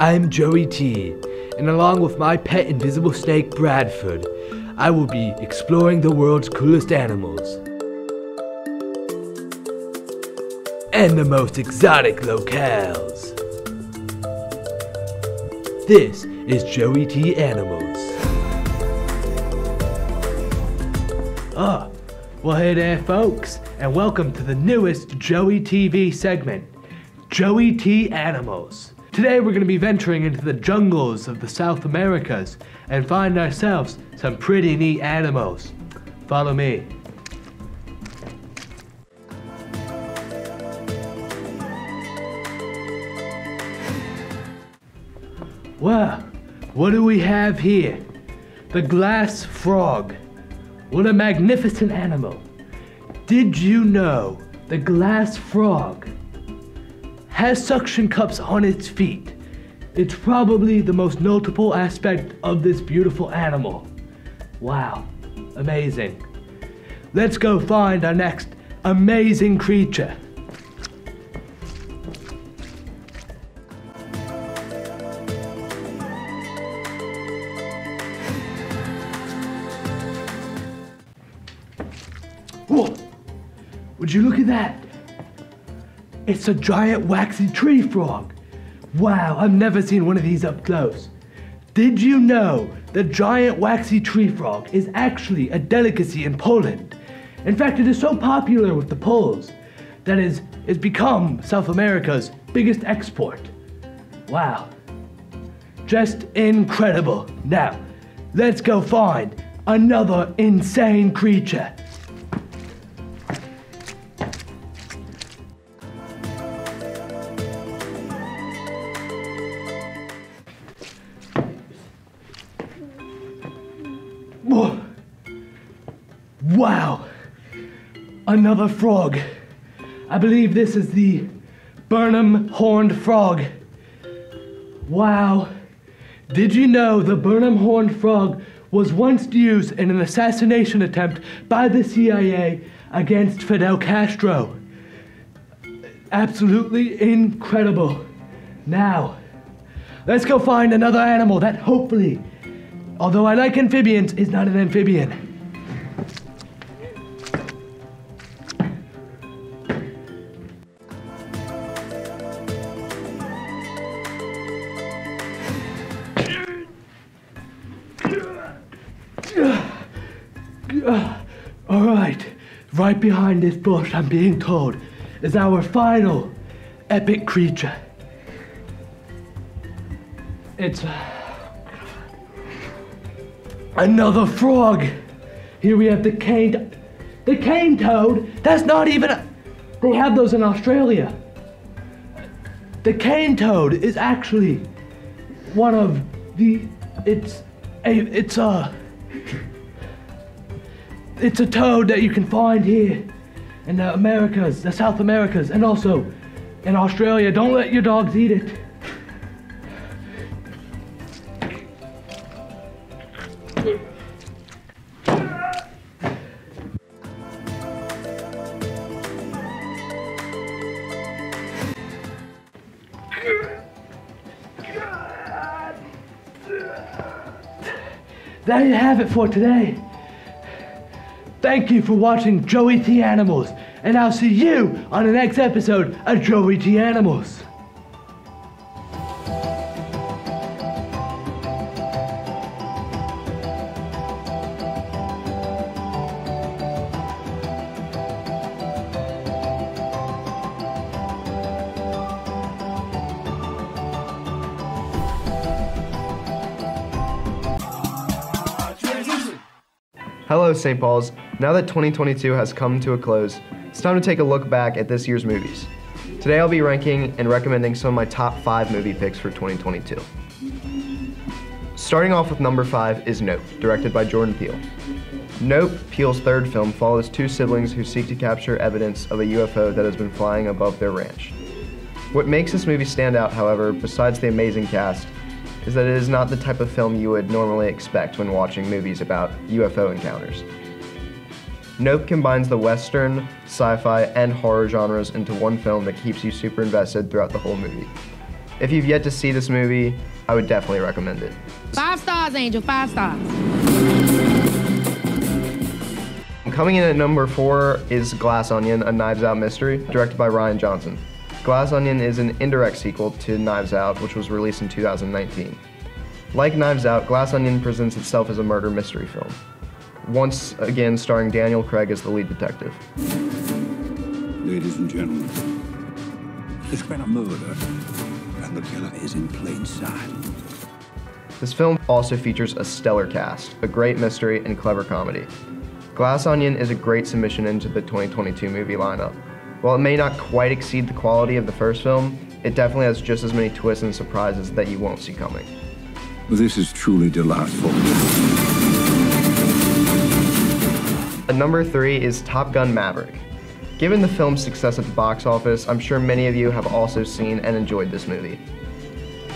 I'm Joey T, and along with my pet invisible snake Bradford, I will be exploring the world's coolest animals and the most exotic locales. This is Joey T Animals. Well hey there folks, and welcome to the newest Joey TV segment, Joey T Animals. Today we're going to be venturing into the jungles of the South Americas and find ourselves some pretty neat animals. Follow me. Well, what do we have here? The glass frog. What a magnificent animal. Did you know the glass frog has suction cups on its feet? It's probably the most notable aspect of this beautiful animal. Wow, amazing. Let's go find our next amazing creature. Whoa, would you look at that? It's a giant waxy tree frog. Wow, I've never seen one of these up close. Did you know the giant waxy tree frog is actually a delicacy in Poland? In fact, it is so popular with the Poles that it's become South America's biggest export. Wow, just incredible. Now, let's go find another insane creature. Whoa. Wow, another frog. I believe this is the Burnham horned frog. Wow, did you know the Burnham horned frog was once used in an assassination attempt by the CIA against Fidel Castro? Absolutely incredible. Now, let's go find another animal that hopefully, although I like amphibians, is not an amphibian. All right behind this bush, I'm being told, is our final epic creature. It's another frog. Here we have the cane toad. That's not even they have those in Australia. The cane toad is actually one of the, it's a toad that you can find here in the Americas, the South Americas, and also in Australia. Don't let your dogs eat it. There you have it for today. Thank you for watching Joey T Animals, and I'll see you on the next episode of Joey T Animals. Hello, St. Paul's. Now that 2022 has come to a close, it's time to take a look back at this year's movies. Today I'll be ranking and recommending some of my top 5 movie picks for 2022. Starting off with number 5 is Nope, directed by Jordan Peele. Nope, Peele's third film, follows 2 siblings who seek to capture evidence of a UFO that has been flying above their ranch. What makes this movie stand out, however, besides the amazing cast, is that it is not the type of film you would normally expect when watching movies about UFO encounters. Nope combines the Western, sci-fi, and horror genres into one film that keeps you super invested throughout the whole movie. If you've yet to see this movie, I would definitely recommend it. 5 stars, Angel, 5 stars. Coming in at number 4 is Glass Onion, a Knives Out mystery, directed by Rian Johnson. Glass Onion is an indirect sequel to Knives Out, which was released in 2019. Like Knives Out, Glass Onion presents itself as a murder mystery film, once again starring Daniel Craig as the lead detective. Ladies and gentlemen, there's been a murder, and the killer is in plain sight. This film also features a stellar cast, a great mystery, and clever comedy. Glass Onion is a great submission into the 2022 movie lineup. While it may not quite exceed the quality of the first film, it definitely has just as many twists and surprises that you won't see coming. This is truly delightful. At number 3 is Top Gun Maverick. Given the film's success at the box office, I'm sure many of you have also seen and enjoyed this movie.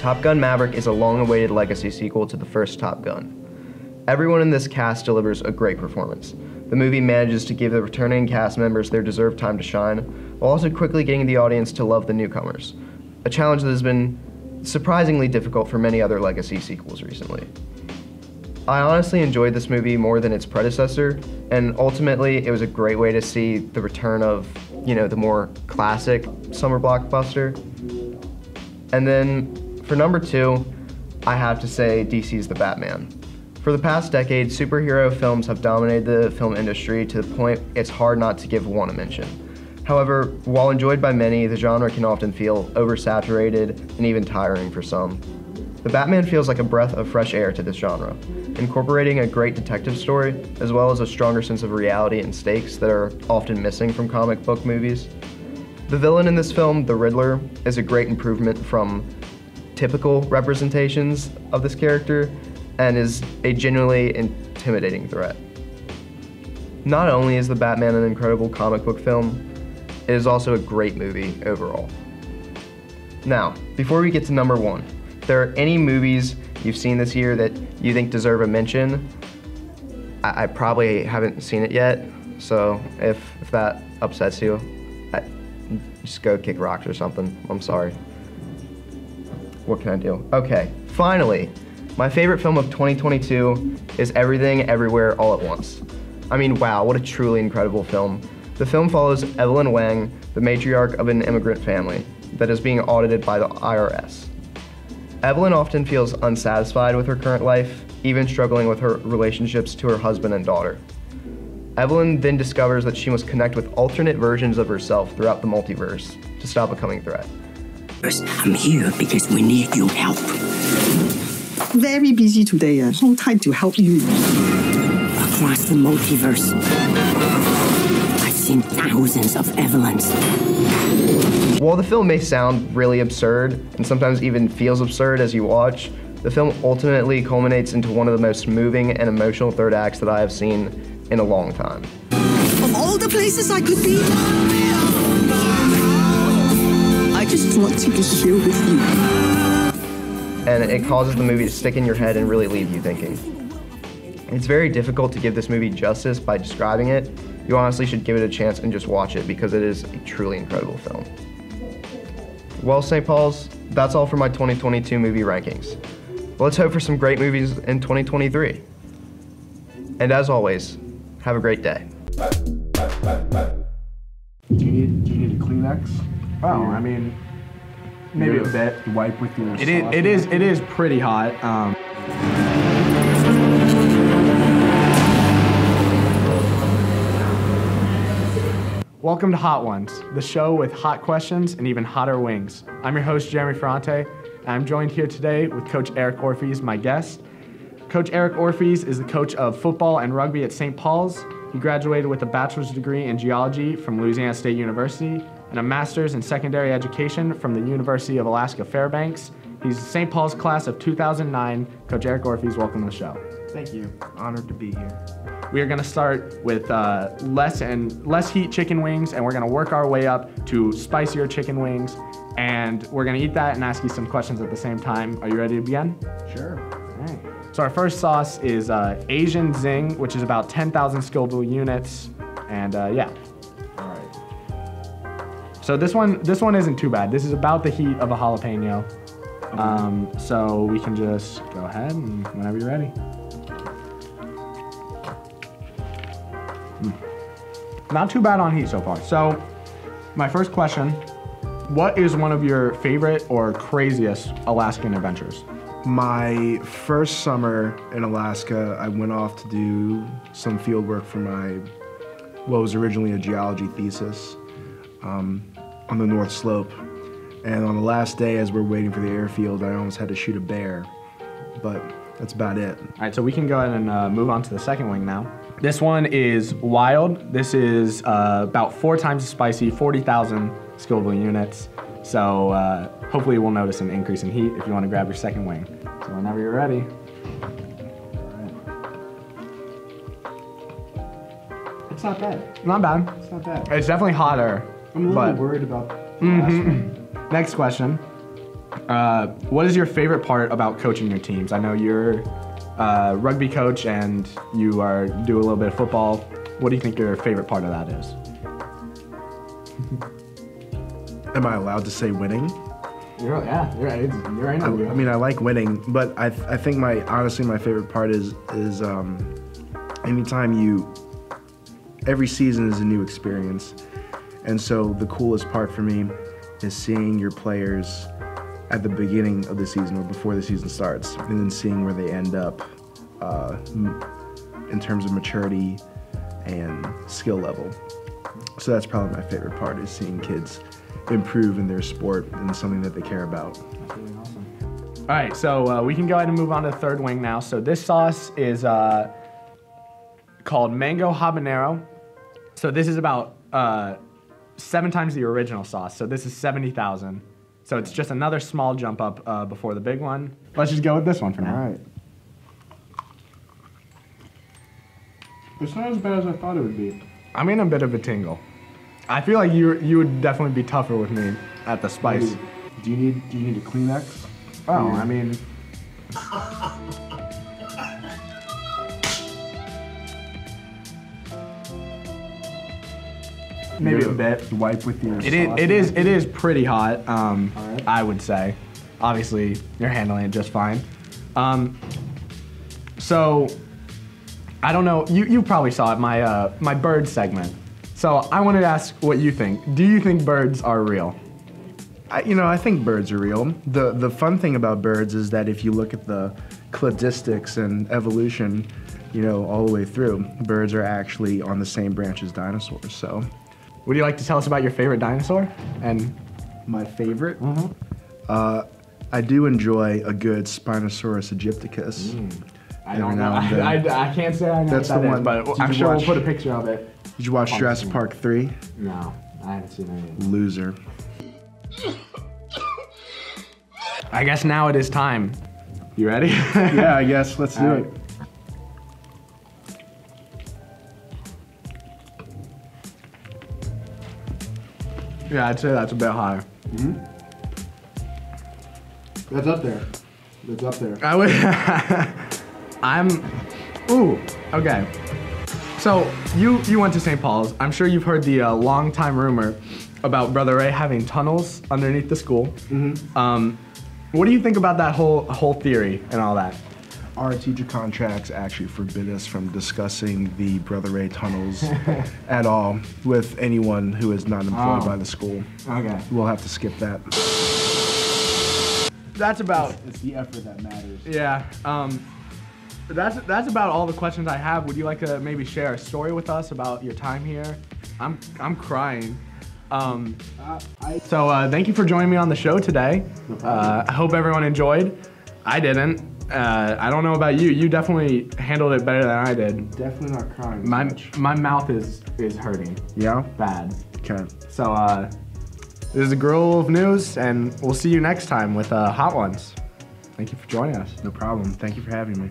Top Gun Maverick is a long-awaited legacy sequel to the first Top Gun. Everyone in this cast delivers a great performance. The movie manages to give the returning cast members their deserved time to shine, while also quickly getting the audience to love the newcomers, a challenge that has been surprisingly difficult for many other legacy sequels recently. I honestly enjoyed this movie more than its predecessor, and ultimately it was a great way to see the return of, the more classic summer blockbuster. And then for number 2, I have to say DC's The Batman. For the past decade, superhero films have dominated the film industry to the point it's hard not to give one a mention. However, while enjoyed by many, the genre can often feel oversaturated and even tiring for some. The Batman feels like a breath of fresh air to this genre, incorporating a great detective story, as well as a stronger sense of reality and stakes that are often missing from comic book movies. The villain in this film, the Riddler, is a great improvement from typical representations of this character, and is a genuinely intimidating threat. Not only is The Batman an incredible comic book film, it is also a great movie overall. Now, before we get to number 1, if there are any movies you've seen this year that you think deserve a mention, I probably haven't seen it yet, so if that upsets you, just go kick rocks or something. I'm sorry. What can I do? Okay, finally, my favorite film of 2022 is Everything, Everywhere, All at Once. I mean, wow, what a truly incredible film. The film follows Evelyn Wang, the matriarch of an immigrant family that is being audited by the IRS. Evelyn often feels unsatisfied with her current life, even struggling with her relationships to her husband and daughter. Evelyn then discovers that she must connect with alternate versions of herself throughout the multiverse to stop a coming threat. I'm here because we need your help. Very busy today, no time to help you. Across the multiverse, I've seen thousands of Evelyns. While the film may sound really absurd, and sometimes even feels absurd as you watch, the film ultimately culminates into one of the most moving and emotional third acts that I have seen in a long time. Of all the places I could be, I just want to be here with you. And it causes the movie to stick in your head and really leave you thinking. It's very difficult to give this movie justice by describing it. You honestly should give it a chance and just watch it because it is a truly incredible film. Well, St. Paul's, that's all for my 2022 movie rankings. Let's hope for some great movies in 2023. And as always, have a great day. Do you need a Kleenex? Oh, I mean, maybe a bit. Wipe with your. It is pretty hot. Welcome to Hot Ones, the show with hot questions and even hotter wings. I'm your host, Jeremy Ferrante, and I'm joined here today with Coach Eric Orpheus, my guest. Coach Eric Orpheus is the coach of football and rugby at St. Paul's. He graduated with a bachelor's degree in geology from Louisiana State University and a master's in secondary education from the University of Alaska Fairbanks. He's St. Paul's class of 2009. Coach Eric Orpheus, welcome to the show. Thank you. Honored to be here. We are going to start with less heat chicken wings, and we're going to work our way up to spicier chicken wings, and we're going to eat that and ask you some questions at the same time. Are you ready to begin? Sure. All right. So our first sauce is Asian Zing, which is about 10,000 Scoville units, and yeah. All right. So this one isn't too bad. This is about the heat of a jalapeno. So we can just go ahead and whenever you're ready. Not too bad on heat so far. So my first question, what is one of your favorite or craziest Alaskan adventures? My first summer in Alaska, I went off to do some field work for what was originally a geology thesis on the North Slope. And on the last day, as we're waiting for the airfield, I almost had to shoot a bear, but that's about it. All right, so we can go ahead and move on to the second wing now. This one is wild. This is about 4 times as spicy, 40,000 Scoville units. So hopefully we'll notice an increase in heat if you want to grab your second wing. So whenever you're ready. It's not bad. Not bad. It's not bad. It's definitely hotter. I'm a little worried about the last one. Next question. What is your favorite part about coaching your teams? I know you're a rugby coach and you do a little bit of football. What do you think your favorite part of that is? Am I allowed to say winning? You're right. I mean, I like winning, but I think honestly my favorite part is anytime every season is a new experience. And so the coolest part for me is seeing your players at the beginning of the season or before the season starts, and then seeing where they end up in terms of maturity and skill level. So that's probably my favorite part, is seeing kids improve in their sport and something that they care about. That's really awesome. All right, so we can go ahead and move on to the third wing now. So this sauce is called Mango Habanero. So this is about 7 times the original sauce. So this is 70,000. So it's just another small jump up before the big one. Let's just go with this one for now. All right. It's not as bad as I thought it would be. I'm in a bit of a tingle. I feel like you would definitely be tougher with me at the spice. Do you need a Kleenex? Oh, I mean. Maybe a bit. Wipe with your It is pretty hot, I would say. Obviously, you're handling it just fine. So, I don't know, you probably saw it, my bird segment. So I wanted to ask what you think. Do you think birds are real? I think birds are real. The fun thing about birds is that if you look at the cladistics and evolution, all the way through, birds are actually on the same branch as dinosaurs, so. Would you like to tell us about your favorite dinosaur? And my favorite? I do enjoy a good Spinosaurus aegypticus. I don't know. I can't say I know That's what that the is, one. but I'm sure we'll put a picture of it. Did you watch Jurassic Park 3? No, I haven't seen any. Loser. I guess now it is time. You ready? Yeah, I guess. Let's do it. Yeah, I'd say that's a bit higher. That's up there. That's up there. I would. Ooh, okay. So you went to St. Paul's. I'm sure you've heard the long time rumor about Brother Ray having tunnels underneath the school. What do you think about that whole theory and all that? Our teacher contracts actually forbid us from discussing the Brother Ray tunnels at all with anyone who is not employed by the school. Okay. We'll have to skip that. That's about. It's the effort that matters. Yeah. That's about all the questions I have. Would you like to maybe share a story with us about your time here? I'm crying. So thank you for joining me on the show today. I hope everyone enjoyed. I didn't. I don't know about you. You definitely handled it better than I did. Definitely not crying. My mouth is hurting. Yeah? Bad. Okay. So this is the Guerrilla of News, and we'll see you next time with Hot Ones. Thank you for joining us. No problem. Thank you for having me.